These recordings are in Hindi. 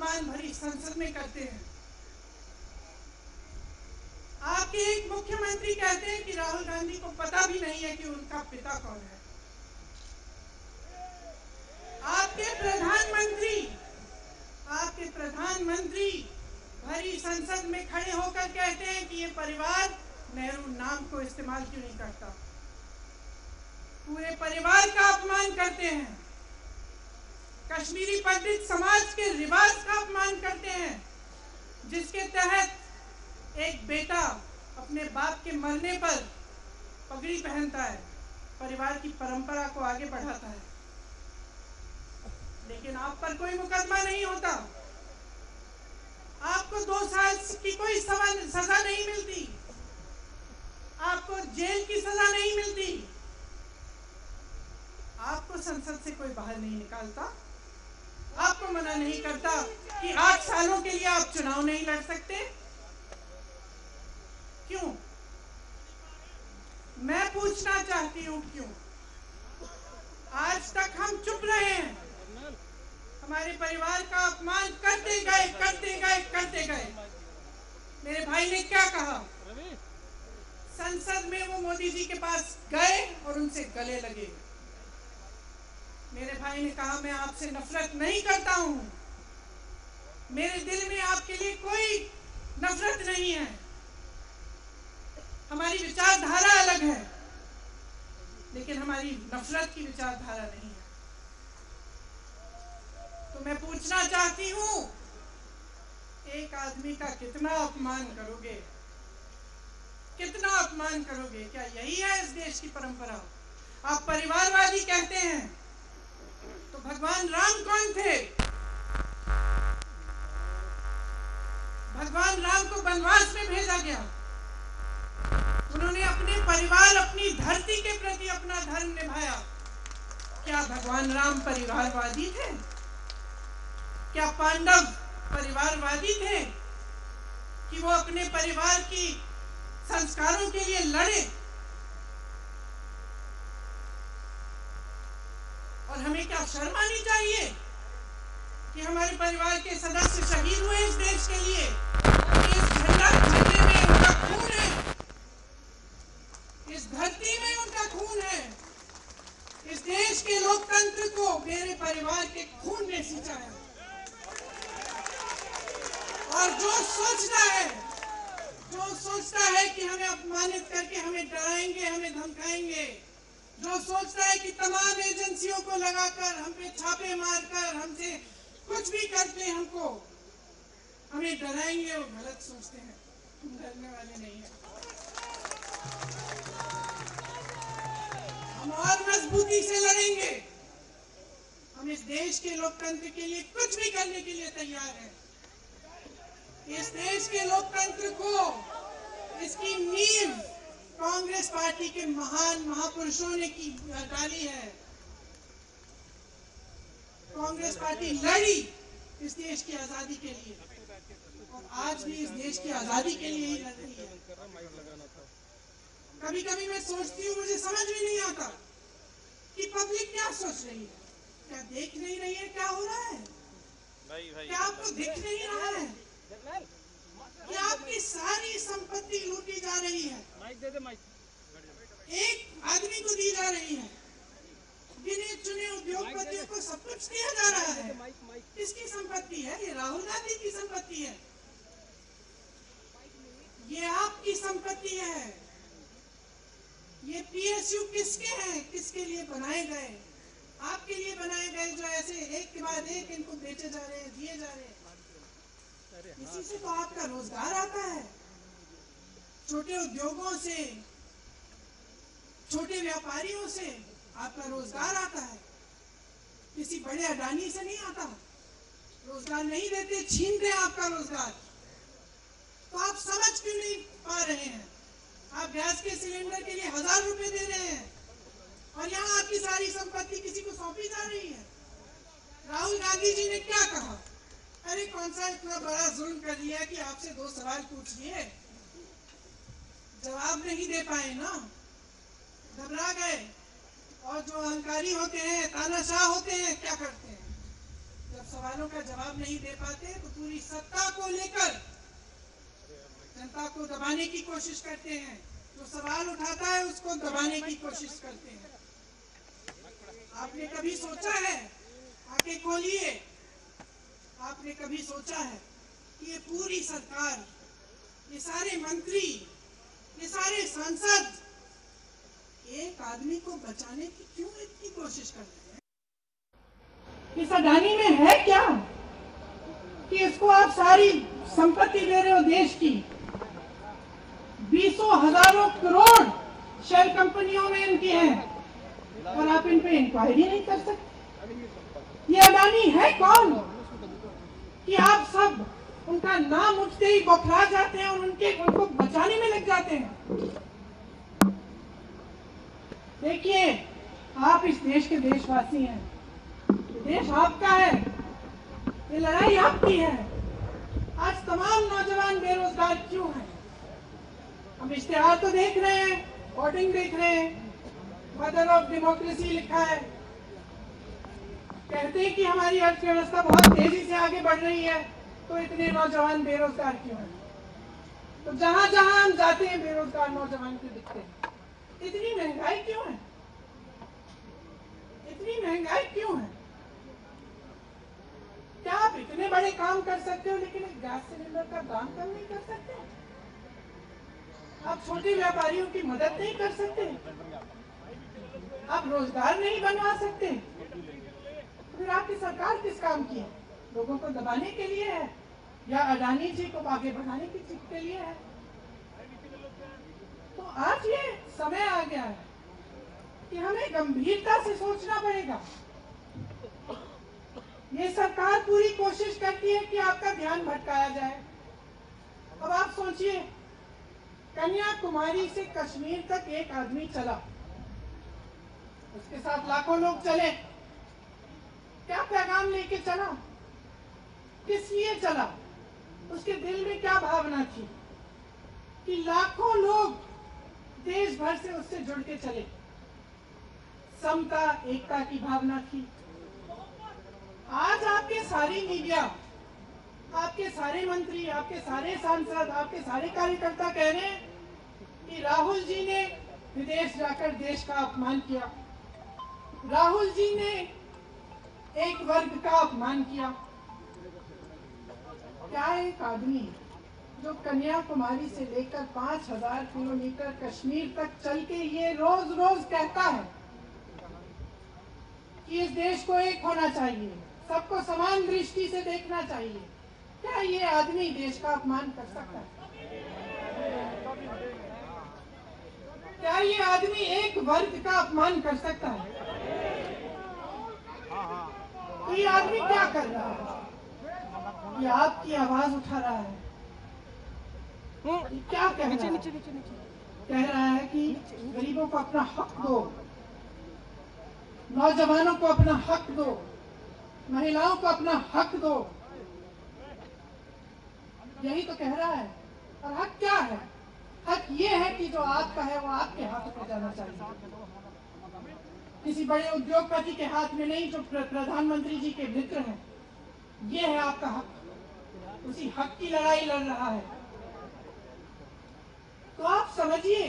अपमान भरी संसद में करते हैं। आपके एक मुख्यमंत्री कहते हैं कि राहुल गांधी को पता भी नहीं है कि उनका पिता कौन है। आपके प्रधानमंत्री भरी संसद में खड़े होकर कहते हैं कि ये परिवार नेहरू नाम को इस्तेमाल क्यों नहीं करता। पूरे परिवार का अपमान करते हैं। कश्मीरी पंडित समाज के रिवाज का अपमान करते हैं, जिसके तहत एक बेटा अपने बाप के मरने पर पगड़ी पहनता है, परिवार की परंपरा को आगे बढ़ाता है। लेकिन आप पर कोई मुकदमा नहीं होता, आपको 2 साल की कोई सजा नहीं मिलती, आपको जेल की सजा नहीं मिलती, आपको संसद से कोई बाहर नहीं निकालता, आपको मना नहीं करता कि 8 सालों के लिए आप चुनाव नहीं लड़ सकते। क्यों? मैं पूछना चाहती हूं, क्यों? आज तक हम चुप रहे हैं, हमारे परिवार का अपमान करते गए। मेरे भाई ने क्या कहा? संसद में वो मोदी जी के पास गए और उनसे गले लगे। मेरे भाई ने कहा, मैं आपसे नफरत नहीं करता हूं, मेरे दिल में आपके लिए कोई नफरत नहीं है, हमारी विचारधारा अलग है, लेकिन हमारी नफरत की विचारधारा नहीं है। तो मैं पूछना चाहती हूं, एक आदमी का कितना अपमान करोगे? कितना अपमान करोगे? क्या यही है इस देश की परंपरा? आप परिवारवादी कहते हैं, तो भगवान राम कौन थे? भगवान राम को वनवास में भेजा गया, उन्होंने अपने परिवार, अपनी धरती के प्रति अपना धर्म निभाया। क्या भगवान राम परिवारवादी थे? क्या पांडव परिवारवादी थे कि वो अपने परिवार की संस्कारों के लिए लड़े? और हमें क्या शर्म आनी चाहिए कि हमारे परिवार के सदस्य शहीद हुए इस देश के लिए? इस झंडे में उनका खून है, इस धरती में उनका खून है, इस देश के लोकतंत्र को मेरे परिवार के खून ने सींचा है। और जो सोचता है कि हमें अपमानित करके हमें डराएंगे, हमें धमकाएंगे, जो सोचता है कि तमाम एजेंसियों को लगाकर हम पे छापे मारकर हमसे कुछ भी करके हमको हमें डराएंगे, वो गलत सोचते हैं। हम डरने वाले नहीं हैं। हम और मजबूती से लड़ेंगे। हम इस देश के लोकतंत्र के लिए कुछ भी करने के लिए तैयार हैं। इस देश के लोकतंत्र को, इसकी नींव कांग्रेस पार्टी के महान महापुरुषों ने की डाली है। कांग्रेस पार्टी लड़ी इस देश की आजादी के लिए, और आज भी इस देश की आजादी के लिए ही लड़ रही है। कभी कभी मैं सोचती हूँ, मुझे समझ में नहीं आता कि पब्लिक क्या सोच रही है। क्या देख नहीं रही है क्या हो रहा है? क्या आपको दिख नहीं रहा है कि आपकी सारी संपत्ति लूटी जा रही है, एक आदमी को दी जा रही है, गिने चुने उद्योगपतियों को सब कुछ दिया जा रहा है? किसकी संपत्ति है? ये राहुल गांधी की संपत्ति है, ये आपकी संपत्ति है। ये पीएसयू किसके हैं? किसके लिए बनाए गए? आपके लिए बनाए गए, जो ऐसे एक के बाद एक इनको बेचे जा रहे हैं, दिए जा रहे हैं। इसी से तो आपका रोजगार आता है। छोटे उद्योगों से, छोटे व्यापारियों से आपका रोजगार आता है, किसी बड़े अडानी से नहीं आता। रोजगार नहीं देते, छीनते आपका रोजगार। तो आप समझ क्यों नहीं पा रहे हैं? आप गैस के सिलेंडर के लिए 1000 रुपए दे रहे हैं, और यहाँ आपकी सारी संपत्ति किसी को सौंपी जा रही है। राहुल गांधी जी ने क्या कहा? अरे कौन सा इतना बड़ा जुल्म कर लिया कि आपसे 2 सवाल पूछ लिए, जवाब नहीं दे पाए ना, घबरा गए। और जो अहंकारी होते हैं, तानाशाह होते हैं, क्या करते हैं? जब सवालों का जवाब नहीं दे पाते तो पूरी सत्ता को लेकर जनता को दबाने की कोशिश करते हैं। जो सवाल उठाता है उसको दबाने की कोशिश करते हैं। आपने कभी सोचा है, आंखें खोलिए, आपने कभी सोचा है कि ये पूरी सरकार, ये सारे मंत्री, ये सारे सांसद एक आदमी को बचाने की क्यों इतनी कोशिश कर रहे हैं? इस अडानी में है क्या कि इसको आप सारी संपत्ति दे रहे हो देश की? बीसों हजारों करोड़ शेयर कंपनियों में इनकी हैं और आप इन पे इंक्वायरी नहीं कर सकते। ये अडानी है कौन कि आप सब उनका नाम उठते ही बौखला जाते हैं और उनको बचाने में लग जाते हैं? देखिए, आप इस देश के देशवासी हैं, देश आपका है, ये लड़ाई आपकी है। आज तमाम नौजवान बेरोजगार क्यों हैं? हम इश्तेहार तो देख रहे हैं, वोटिंग देख रहे हैं, मदर ऑफ डेमोक्रेसी लिखा है, कहते हैं कि हमारी अर्थव्यवस्था बहुत तेजी से आगे बढ़ रही है, तो इतने नौजवान बेरोजगार क्यों हैं? तो जहां जहां हम जाते हैं बेरोजगार नौजवान क्यों दिखते हैं? इतनी महंगाई क्यों है? इतनी महंगाई क्यों है? क्या आप इतने बड़े काम कर सकते हो लेकिन एक गैस सिलेंडर का दाम कम नहीं कर सकते? आप छोटे व्यापारियों की मदद नहीं कर सकते? आप रोजगार नहीं बनवा सकते? फिर आपकी सरकार किस काम की है? लोगों को दबाने के लिए है या अडानी जी को आगे बढ़ाने की चीज के लिए है? तो आज ये समय आ गया है कि हमें गंभीरता से सोचना पड़ेगा। ये सरकार पूरी कोशिश करती है कि आपका ध्यान भटकाया जाए। अब आप सोचिए, कन्याकुमारी से कश्मीर तक एक आदमी चला, उसके साथ लाखों लोग चले, क्या पैगाम लेके चला? किस लिए चला? उसके दिल में क्या भावना थी कि लाखों लोग देश भर से उससे जुड़ के चले? समता, एकता की भावना थी। आज आपके सारी मीडिया, आपके सारे मंत्री, आपके सारे सांसद, आपके सारे कार्यकर्ता कह रहे हैं कि राहुल जी ने विदेश जाकर देश का अपमान किया, राहुल जी ने एक वर्ग का अपमान किया। क्या एक आदमी जो कन्याकुमारी से लेकर 5000 किलोमीटर कश्मीर तक चल के ये रोज रोज कहता है कि इस देश को एक होना चाहिए, सबको समान दृष्टि से देखना चाहिए, क्या ये आदमी देश का अपमान कर सकता है? क्या ये आदमी एक वर्ग का अपमान कर सकता है? तो ये आदमी क्या कर रहा है? ये आपकी आवाज उठा रहा है। ये क्या कह रहा है? कह रहा है कि गरीबों को अपना हक दो, नौजवानों को अपना हक दो, महिलाओं को अपना हक दो। यही तो कह रहा है। और हक क्या है? हक ये है कि जो आपका है वो आपके हाथ में जाना चाहिए, किसी बड़े उद्योगपति के हाथ में नहीं, जो प्रधानमंत्री जी के मित्र हैं। ये है आपका हक। उसी हक की लड़ाई लड़ रहा है। तो आप समझिए,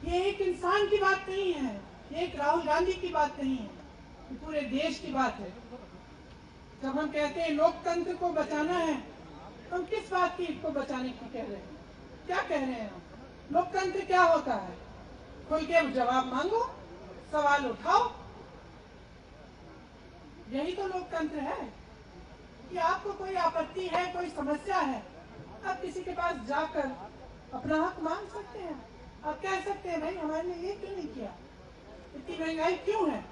ये एक इंसान की बात नहीं है, ये एक राहुल गांधी की बात नहीं है, ये पूरे देश की बात है। जब हम कहते हैं लोकतंत्र को बचाना है, हम किस बात की को बचाने की कह रहे हैं? क्या कह रहे हैं हम? लोकतंत्र क्या होता है? खुल के जवाब मांगो, सवाल उठाओ। यही तो लोकतंत्र है कि आपको कोई आपत्ति है, कोई समस्या है, आप किसी के पास जाकर अपना हक मांग सकते हैं। आप कह सकते हैं भाई हमारे लिए ये क्यों नहीं किया, इतनी महंगाई क्यों है,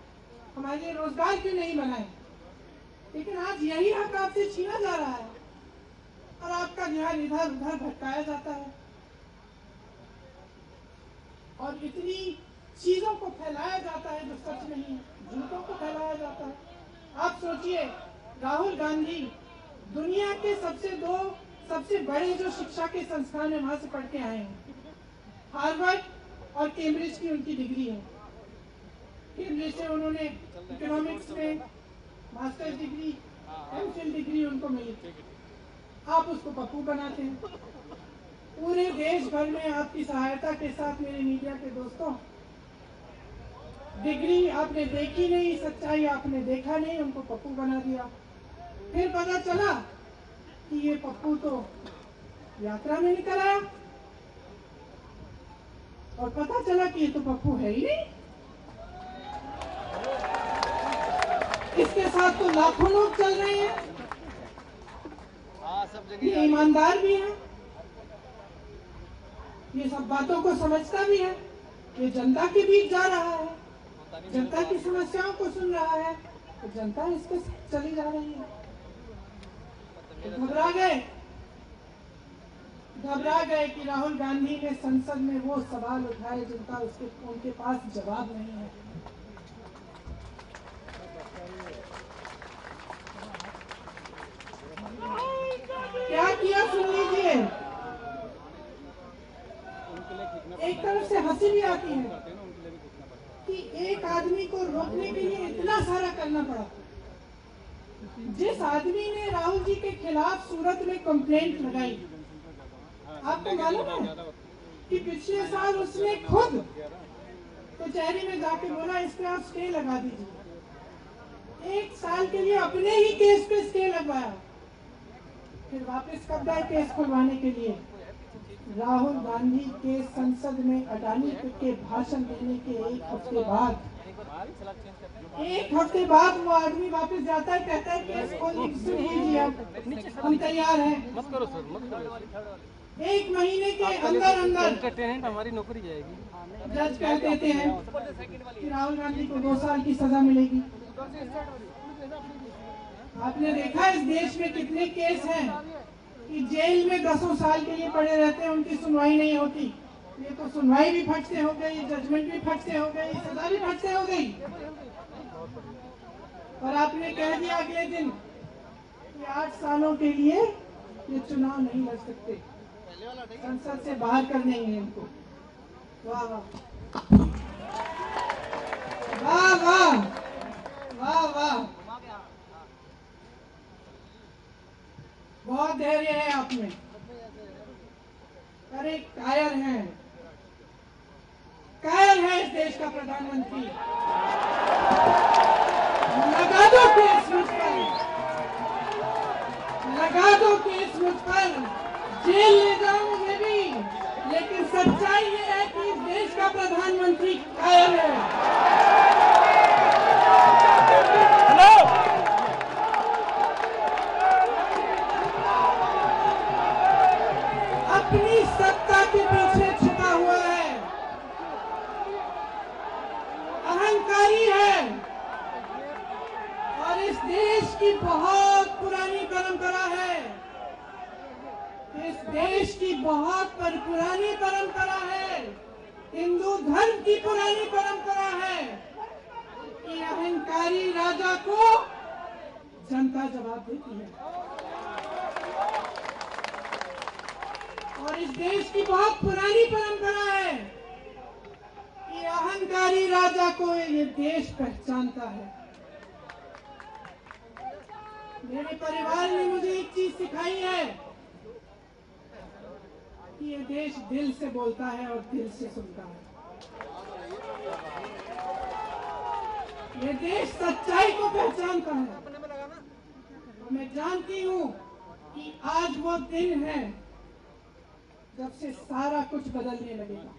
हमारे लिए रोजगार क्यों नहीं बनाए? लेकिन आज यही हक आपसे छीना जा रहा है और आपका ध्यान इधर उधर भटकाया जाता है और इतनी चीजों को फैलाया जाता है जो सच नहीं है, झूठों को फैलाया जाता है। आप सोचिए, राहुल गांधी दुनिया के सबसे बड़े जो शिक्षा के संस्थान है वहां से पढ़ के आए हैं। हार्वर्ड और कैम्ब्रिज की उनकी डिग्री है। कैम्ब्रिज से उन्होंने इकोनॉमिक्स में मास्टर्स डिग्री, एमफिल डिग्री उनको मिली, आप उसको पप्पू बनाते हैं। पूरे देश भर में आपकी सहायता के साथ मेरे मीडिया के दोस्तों, डिग्री आपने देखी नहीं, सच्चाई आपने देखा नहीं, उनको पप्पू बना दिया। फिर पता चला कि ये पप्पू तो यात्रा में निकल आया, और पता चला कि ये तो पप्पू है ही नहीं। इसके साथ तो लाखों लोग चल रहे हैं, ये ईमानदार भी है, ये सब बातों को समझता भी है, ये जनता के बीच जा रहा है, जनता की समस्याओं को सुन रहा है, तो जनता इसके चली जा रही है। घबरा गए कि राहुल गांधी ने संसद में वो सवाल उठाए जिनका उनके पास जवाब नहीं है। क्या किया सुन लीजिए। एक तरफ से हंसी भी आती है कि एक आदमी को रोकने के लिए इतना सारा करना पड़ा। जिस आदमी ने राहुल जी के खिलाफ सूरत में कंप्लेंट लगाई, आपको मालूम है कि पिछले साल उसने खुद कचहरी में जाके बोला इस पे आप स्टे लगा दीजिए। एक साल के लिए अपने ही केस पे स्टे लगवाया, फिर वापस कब गए केस खुलवाने के लिए? राहुल गांधी के संसद में अडानी के भाषण देने के एक हफ्ते बाद वो आदमी वापस जाता है, कहता है केस खोल लीजिए, हम तैयार हैं। मत करो सर, मत करो। एक महीने के अंदर अंदर हमारी नौकरी जाएगी। जज कह देते हैं कि राहुल गांधी को 2 साल की सजा मिलेगी। आपने देखा इस देश में कितने केस हैं कि जेल में 10 साल के लिए पड़े रहते हैं, उनकी सुनवाई नहीं होती। ये तो सुनवाई भी फट से हो गई, जजमेंट भी फट से हो गई, सजा भी फट से हो गई। और आपने कह दिया अगले दिन कि 8 सालों के लिए ये चुनाव नहीं लड़ सकते, संसद से बाहर कर देंगे इनको। वाह वाह वाह वाह वाह वाह, बहुत धैर्य है आप में। अरे कायर है इस देश का प्रधानमंत्री। लगा दो केस मुझ पर, लगा दो केस मुझ पर, जेल ले जाओ मुझे भी, लेकिन सच्चाई ये है कि इस देश का प्रधानमंत्री कायर है। अपनी सत्ता के पीछे छुपा हुआ है, अहंकारी है, और इस देश की बहुत पुरानी परंपरा है, इस देश की बहुत पुरानी परंपरा है, हिंदू धर्म की पुरानी परंपरा है कि अहंकारी राजा को जनता जवाब देती है। और इस देश की बहुत पुरानी परंपरा है कि अहंकारी राजा को ये देश पहचानता है। मेरे परिवार ने मुझे एक चीज सिखाई है कि ये देश दिल से बोलता है और दिल से सुनता है। ये देश सच्चाई को पहचानता है। मैं जानती हूँ कि आज वो दिन है जब से सारा कुछ बदलने लगेगा।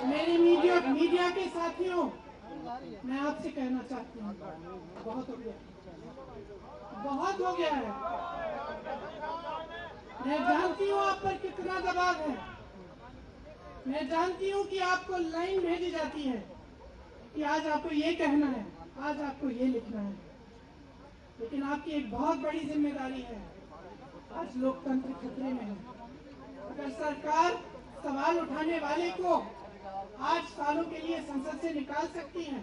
मेरे मीडिया के साथियों, मैं आपसे कहना चाहती हूँ, बहुत हो गया है। मैं जानती हूँ आप पर कितना दबाव है। मैं जानती हूँ कि आपको लाइन भेजी जाती है कि आज आपको ये कहना है, आज आपको ये लिखना है, लेकिन आपकी एक बहुत बड़ी जिम्मेदारी है। आज लोकतंत्र खतरे में है। अगर सरकार सवाल उठाने वाले को 8 सालों के लिए संसद से निकाल सकती है,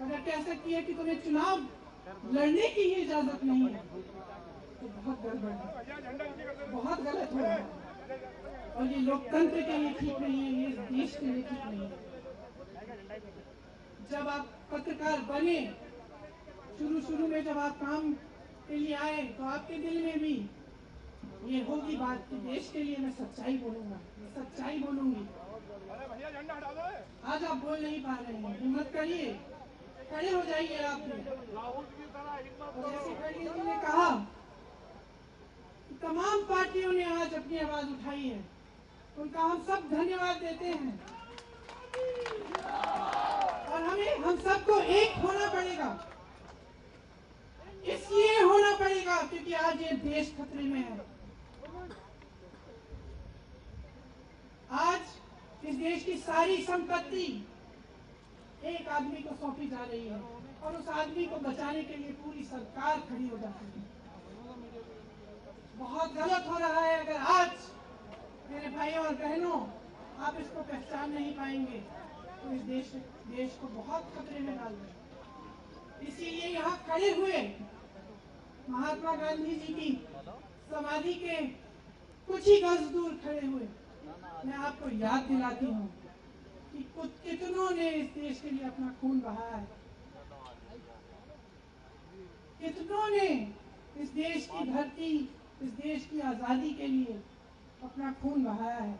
अगर कह सकती है कि तुम्हें चुनाव लड़ने की ही इजाजत नहीं है, तो बहुत गड़बड़ है, बहुत गलत हो रहा है, और ये लोकतंत्र के लिए ठीक नहीं है, ये देश के लिए ठीक नहीं है। जब आप पत्रकार बने, शुरू में जब आप काम के लिए आए, तो आपके दिल में भी ये होगी बात कि देश के लिए मैं सच्चाई बोलूंगा, सच्चाई बोलूंगी। आज आप बोल नहीं पा रहे हैं, हिम्मत करिए, खड़े हो जाइए आप भी। जैसे खड़गे जी ने कहा, तमाम पार्टियों ने आज अपनी आवाज उठाई है, उनका हम सब धन्यवाद देते हैं। और हम सबको एक होना पड़ेगा, इसलिए होना पड़ेगा क्योंकि आज ये देश खतरे में है। आज इस देश की सारी संपत्ति एक आदमी को सौंपी जा रही है और उस आदमी को बचाने के लिए पूरी सरकार खड़ी हो जाती है। बहुत गलत हो रहा है अगर आज मेरे भाइयों और बहनों आप इसको पहचान नहीं पाएंगे तो इस देश को बहुत खतरे में डाल दें। इसीलिए यहाँ खड़े हुए महात्मा गांधी जी की समाधि के कुछ ही गज दूर खड़े हुए मैं आपको याद दिलाती हूँ कि कितनों ने इस देश के लिए अपना खून बहाया है, कितनों ने इस देश की धरती, इस देश की आजादी के लिए अपना खून बहाया है।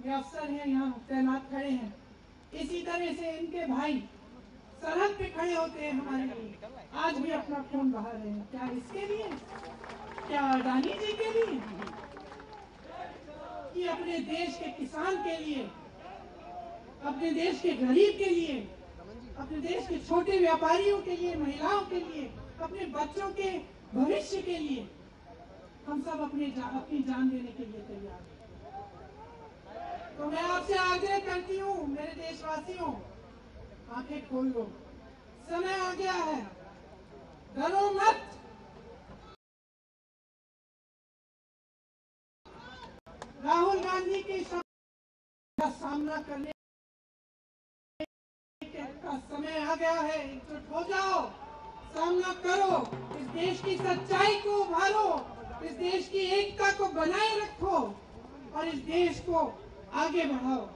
ये अफसर हैं यहाँ तैनात खड़े हैं, इसी तरह से इनके भाई सरहद पे खड़े होते हैं हमारे लिए, आज भी अपना खून बहा रहे हैं। क्या इसके लिए? क्या अडानी जी के लिए? कि अपने देश के किसान के लिए, अपने देश के गरीब के लिए, अपने देश के छोटे व्यापारियों के लिए, महिलाओं के लिए, अपने बच्चों के भविष्य के लिए हम सब अपनी जान देने के लिए तैयार हैं। तो मैं आपसे आग्रह करती हूँ मेरे देशवासियों, आंखें खोल लो, समय आ गया है, डरो मत। राहुल गांधी के शब्द का सामना करने का समय आ गया है। एकजुट हो जाओ, सामना करो, इस देश की सच्चाई को उभारो, इस देश की एकता को बनाए रखो और इस देश को आगे बढ़ाओ।